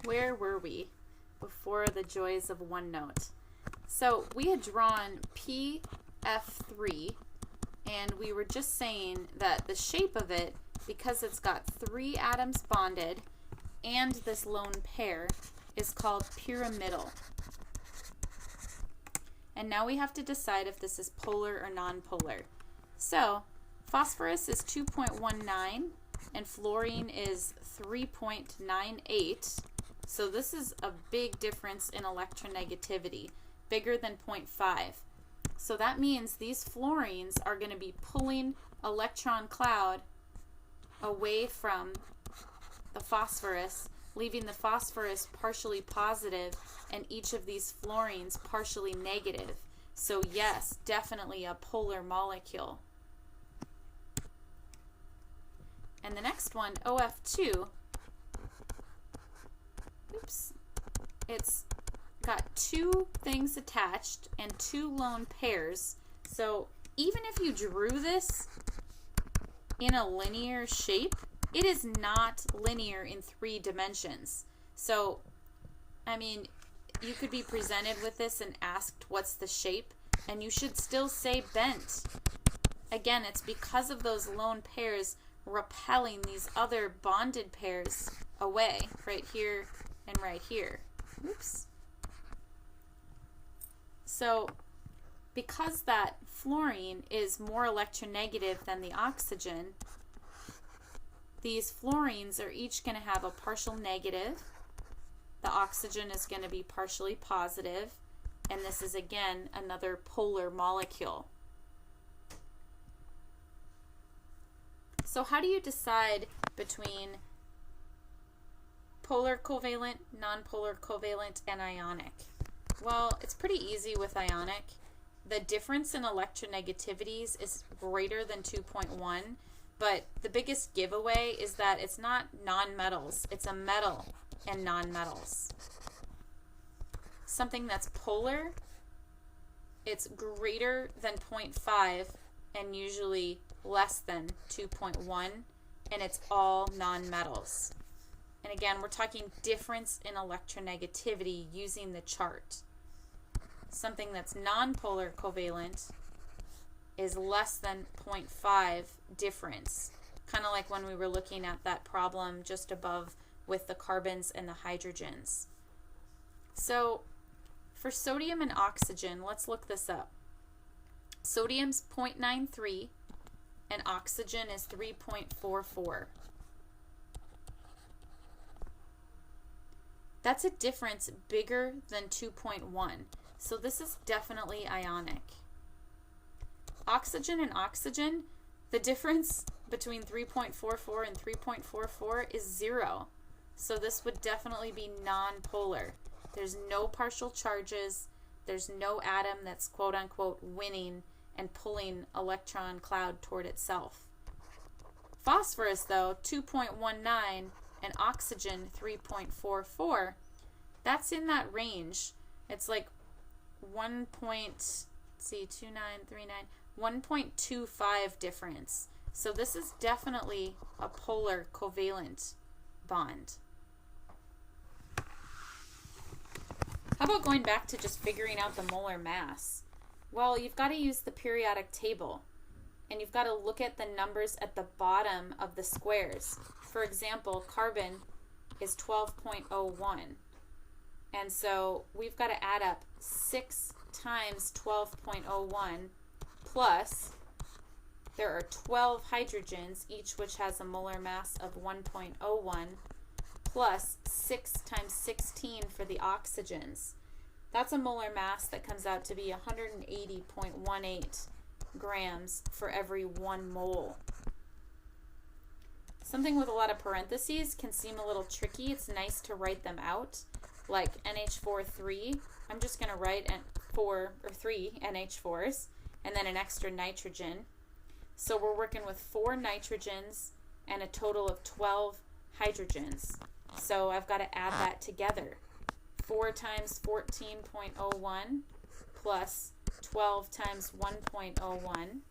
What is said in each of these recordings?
Where were we before the joys of OneNote? So we had drawn PF3, and we were just saying that the shape of it, because it's got 3 atoms bonded and this lone pair, is called pyramidal. And now we have to decide if this is polar or nonpolar. So phosphorus is 2.19 and fluorine is 3.98. So this is a big difference in electronegativity, bigger than 0.5. So that means these fluorines are going to be pulling electron cloud away from the phosphorus, leaving the phosphorus partially positive and each of these fluorines partially negative. So yes, definitely a polar molecule. And the next one, OF2, it's got 2 things attached and 2 lone pairs. So even if you drew this in a linear shape, it is not linear in 3 dimensions. So, I mean, you could be presented with this and asked what's the shape, and you should still say bent. Again, it's because of those lone pairs repelling these other bonded pairs away, right here and right here. Oops. So, because that fluorine is more electronegative than the oxygen, these fluorines are each going to have a partial negative. The oxygen is going to be partially positive, and this is again another polar molecule. So how do you decide between polar covalent, nonpolar covalent, and ionic? Well, it's pretty easy with ionic. The difference in electronegativities is greater than 2.1, but the biggest giveaway is that it's not nonmetals. It's a metal and nonmetals. Something that's polar, it's greater than 0.5 and usually less than 2.1, and it's all nonmetals. And again, we're talking difference in electronegativity using the chart. Something that's nonpolar covalent is less than 0.5 difference. Kind of like when we were looking at that problem just above with the carbons and the hydrogens. So for sodium and oxygen, let's look this up. Sodium's 0.93 and oxygen is 3.44. That's a difference bigger than 2.1. So this is definitely ionic. Oxygen and oxygen, the difference between 3.44 and 3.44 is 0. So this would definitely be nonpolar. There's no partial charges. There's no atom that's quote unquote winning and pulling electron cloud toward itself. Phosphorus though, 2.19 and oxygen 3.44, that's in that range. It's like 1.25 difference. So this is definitely a polar covalent bond. How about going back to just figuring out the molar mass? Well, you've got to use the periodic table, and you've got to look at the numbers at the bottom of the squares. For example, carbon is 12.01. And so we've got to add up 6 times 12.01 plus, there are 12 hydrogens, each which has a molar mass of 1.01, plus 6 times 16 for the oxygens. That's a molar mass that comes out to be 180.18 grams for every 1 mole. Something with a lot of parentheses can seem a little tricky. It's nice to write them out, like NH4 I'm just going to write 3 NH4s and then an extra nitrogen. So we're working with 4 nitrogens and a total of 12 hydrogens. So I've got to add that together. 4 times 14.01 plus 12 times 1.01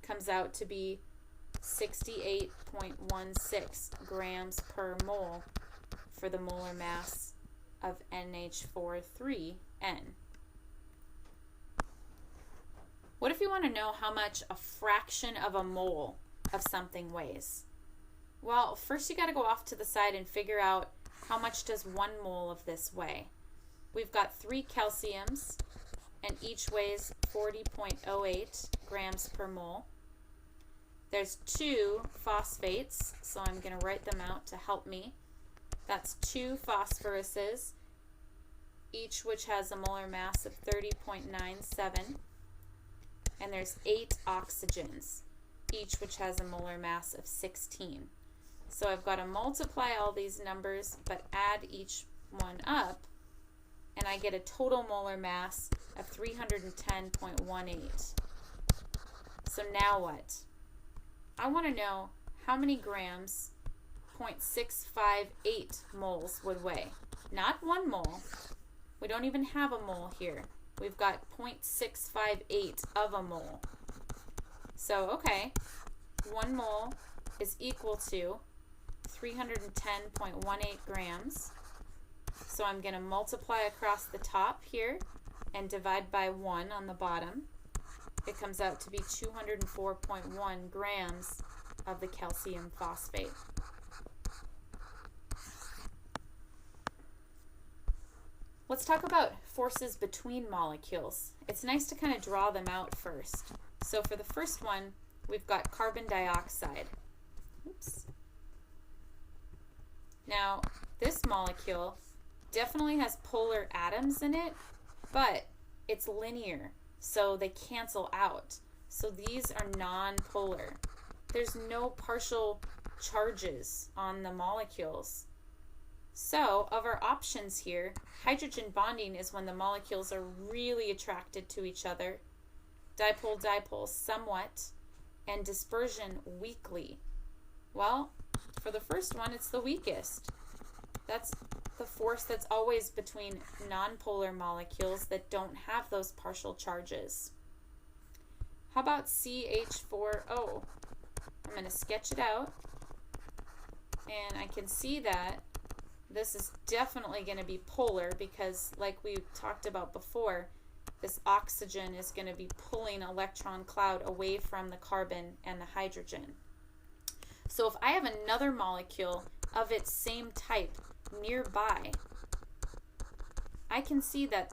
comes out to be 68.16 grams per mole for the molar mass of NH43N. What if you want to know how much a fraction of a mole of something weighs? Well, first you got to go off to the side and figure out how much does 1 mole of this weigh. We've got 3 calciums, and each weighs 40.08 grams per mole. There's 2 phosphates, so I'm going to write them out to help me. That's 2 phosphoruses, each which has a molar mass of 30.97. And there's 8 oxygens, each which has a molar mass of 16. So I've got to multiply all these numbers, but add each one up, and I get a total molar mass of 310.18. So now what? I want to know how many grams 0.658 moles would weigh. Not 1 mole. We don't even have a mole here. We've got 0.658 of a mole. So, okay, 1 mole is equal to 310.18 grams. So I'm going to multiply across the top here and divide by 1 on the bottom. It comes out to be 204.1 grams of the calcium phosphate. Let's talk about forces between molecules. It's nice to kind of draw them out first. So for the first one, we've got carbon dioxide. Oops. Now, this molecule definitely has polar atoms in it, but it's linear, so they cancel out. So these are non-polar. There's no partial charges on the molecules. So, of our options here, hydrogen bonding is when the molecules are really attracted to each other, dipole-dipole somewhat, and dispersion weakly. Well, for the first one, it's the weakest. That's the force that's always between nonpolar molecules that don't have those partial charges. How about CH4O? I'm going to sketch it out, and I can see that this is definitely going to be polar because, like we talked about before, this oxygen is going to be pulling electron cloud away from the carbon and the hydrogen. So if I have another molecule of its same type nearby, I can see that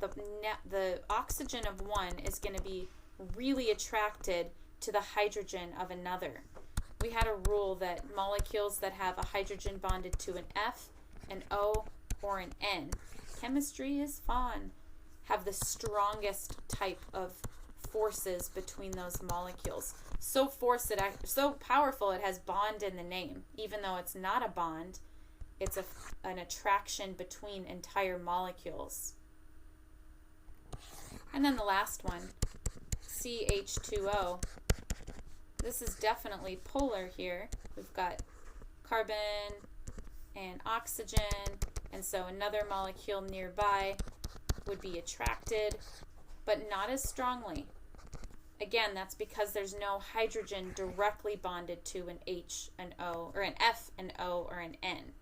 the oxygen of one is going to be really attracted to the hydrogen of another. We had a rule that molecules that have a hydrogen bonded to an F, an O, or an N, chemistry is fun, have the strongest type of forces between those molecules. So powerful it has bond in the name. Even though it's not a bond, it's an attraction between entire molecules. And then the last one, CH2O. This is definitely polar here. We've got carbon and oxygen, and so another molecule nearby would be attracted, but not as strongly. Again, that's because there's no hydrogen directly bonded to an H, an O, or an F, an O, or an N.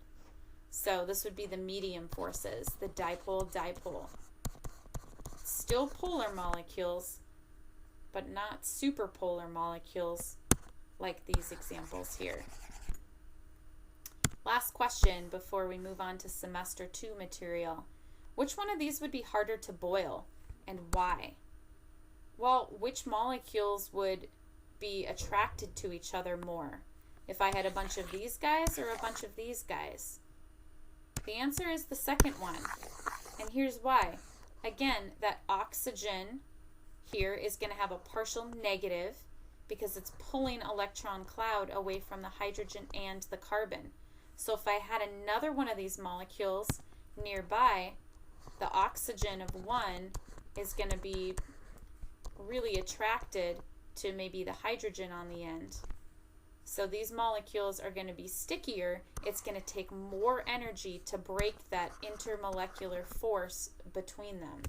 So this would be the medium forces, the dipole-dipole. Still polar molecules, but not superpolar molecules like these examples here. Last question before we move on to semester 2 material. Which one of these would be harder to boil and why? Well, which molecules would be attracted to each other more? If I had a bunch of these guys or a bunch of these guys? The answer is the second one. And here's why. Again, that oxygen here is going to have a partial negative because it's pulling electron cloud away from the hydrogen and the carbon. So if I had another one of these molecules nearby, the oxygen of one is going to be really attracted to maybe the hydrogen on the end. So these molecules are going to be stickier. It's going to take more energy to break that intermolecular force between them.